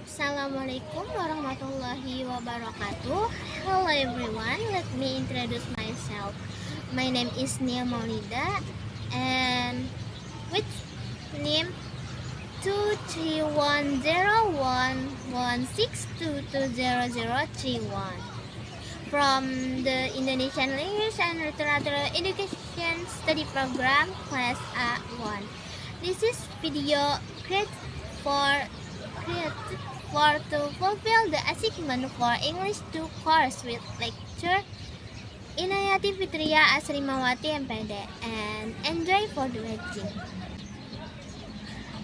Assalamualaikum warahmatullahi wabarakatuh. Hello everyone, let me introduce myself. My name is Nia Maulida and with name 2310116220031 from the Indonesian Language and Literature Education Study Program Class A1. This is video created for created to fulfill the achievement for English 2 course with lecture Inayati Fitria Asrimawati MPD and enjoy for the watching.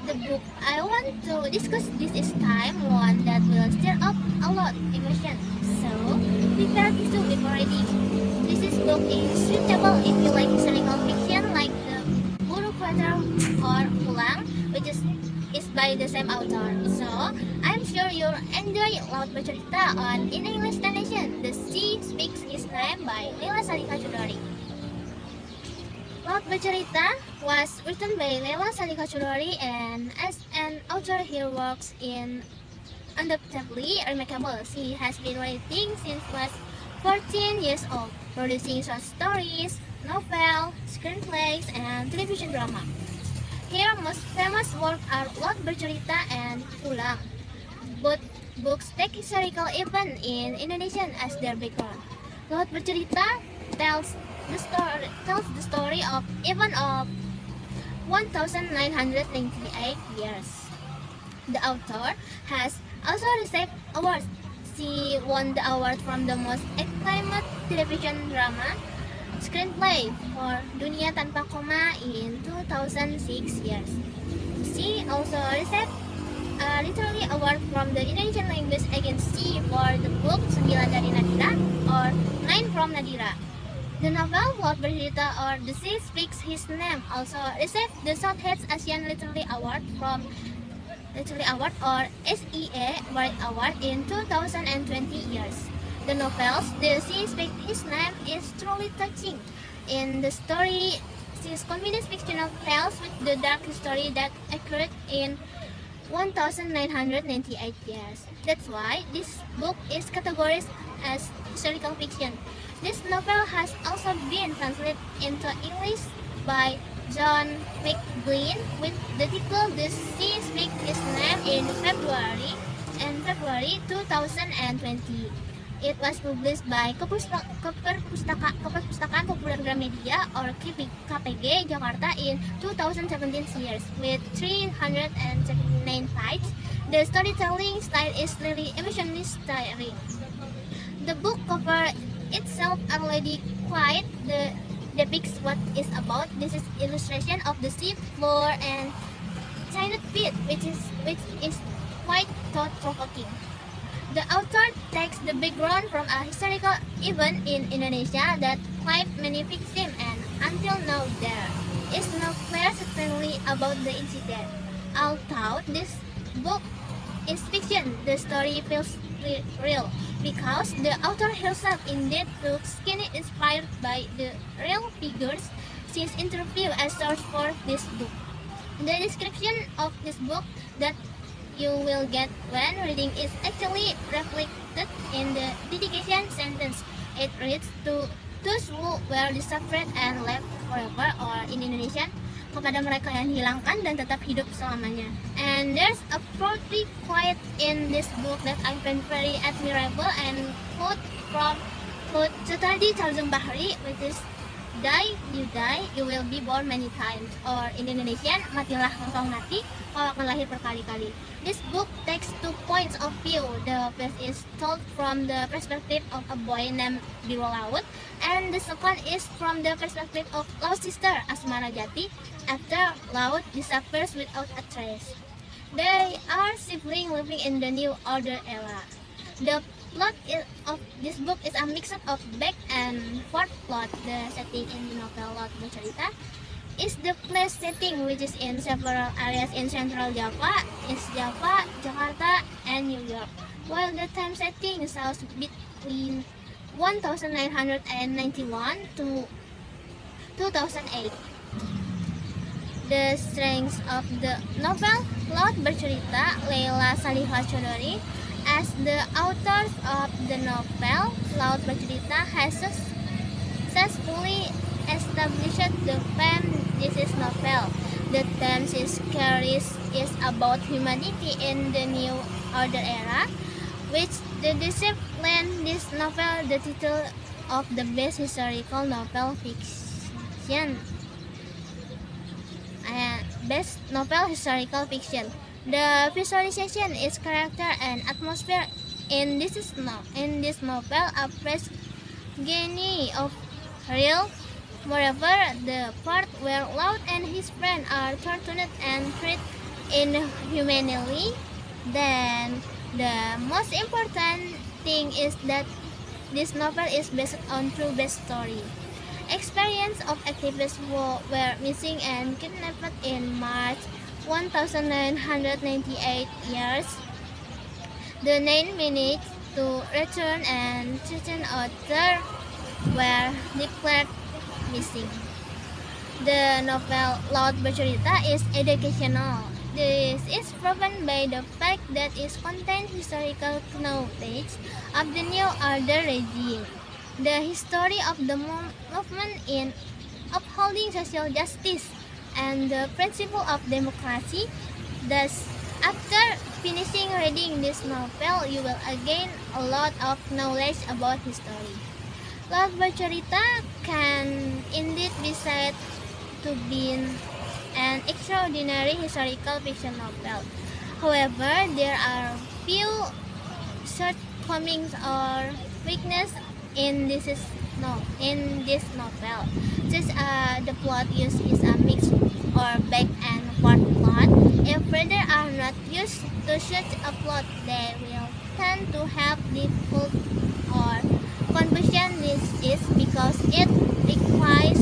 The book I want to discuss this is time one that will stir up a lot of emotion. So prepare to be ready. This book is suitable if you like historical fiction like the Buru Quarter or Pulang, which is by the same author. So I'm sure you'll enjoy Laut Bercerita on In English Translation. The Sea Speaks His Name by Leila Salika Chudori. Laut Bercerita was written by Leila Salika Chudori, and as an author he works in undoubtedly remarkable. She has been writing since was 14 years old, producing short stories, novel, screenplays, and television drama. Her most famous works are Laut Bercerita and Pulang. Both books take historical events in Indonesian as their background. Laut Bercerita tells the story of event of 1998 years. The author has also received awards. She won the award from the most acclaimed television drama screenplay for Dunia Tanpa Koma in 2006 years. She also received a literary award from the Indonesian Language Agency for the book 9 dari Nadira or 9 from Nadira. The novel Laut Bercerita or The Sea Speaks His Name also received the Southeast Asian Literary Award from Literary Award or SEA Word Award in 2020 years. The novels The Sea Speaks His Name is truly touching. In the story, she's combines fictional tales with the dark history that occurred in 1998 years. That's why this book is categorized as historical fiction. This novel has also been translated into English by John McGlynn with the title The Sea Speaks His Name in February 2020. It was published by Keperpustakaan Populer Gramedia or KPG Jakarta in 2017 years with 379 pages. The storytelling style is really emotionally stirring. The book cover itself already quite depicts what it's about. This is illustration of the sea floor and giant pit, which is quite thought-provoking. The author takes the background from a historical event in Indonesia that claimed many victims, and until now there is no clear certainty about the incident. Although this book is fiction, the story feels real because the author herself indeed looks keenly inspired by the real figures she's interviewed as source for this book. The description of this book that you will get when reading is actually reflected in the dedication sentence. It reads to those who were disappeared and left forever, or in Indonesian, kepada mereka yang dihilangkan dan tetap hidup selamanya. And there's a pretty quote in this book that I find very admirable and quote from Sutadi Tarzum Bahri, which is die, you will be born many times, or in Indonesian, matilah engkau mati, kau akan lahir berkali-kali. This book takes 2 points of view. The first is told from the perspective of a boy named Biro Laut, and the second is from the perspective of Laut's sister Asmara Jati after Laut disappears without a trace. They are siblings living in the New Order era. The plot of this book is a mix of back and forth plot. The setting in the novel Laut Bercerita is the place setting, which is in several areas in Central Java, East Java, Jakarta, and New York, while the time setting is between 1991 to 2008. The strength of the novel, Laut Bercerita, Leila Salihah Chudori. As the author of the novel, Laut Bercerita has successfully established the theme this is novel. The theme is carries is about humanity in the new order era, which the discipline this novel the title of the best historical novel fiction. Best novel historical fiction. The visualization is character and atmosphere in this novel a fresh genie of real. Moreover, the part where Laut and his friend are tortured and treated inhumanely, then the most important thing is that this novel is based on true best story. Experience of activists who were missing and kidnapped in March 1998 years. The 9 minutes to return and 13 others were declared missing. The novel Laut Bercerita is educational. This is proven by the fact that it contains historical knowledge of the New Order regime, the history of the movement in upholding social justice, and the principle of democracy. Thus, after finishing reading this novel, you will gain a lot of knowledge about history. Laut Bercerita can indeed be said to be an extraordinary historical fiction novel. However, there are few shortcomings or weaknesses in this novel. Since the plot used is a mix or back and forth plot, if readers are not used to such a plot, they will tend to have difficult or confusion. This is because it requires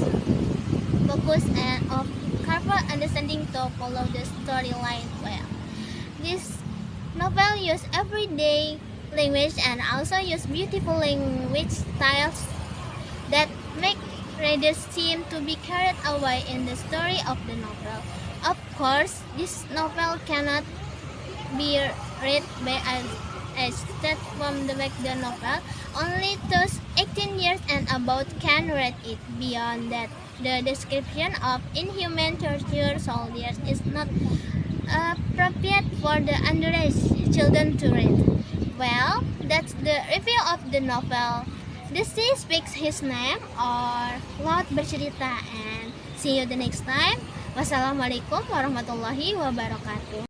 focus and of careful understanding to follow the storyline well. This novel uses everyday language and also use beautiful language styles that make readers seem to be carried away in the story of the novel. Of course, this novel cannot be read by a stat from the back the novel. Only those 18 years and above can read it. Beyond that, the description of inhuman torture soldiers is not appropriate for the underage children to read. Well, that's the review of the novel The Sea Speaks His Name or Laut Bercerita, and see you the next time. Wassalamualaikum warahmatullahi wabarakatuh.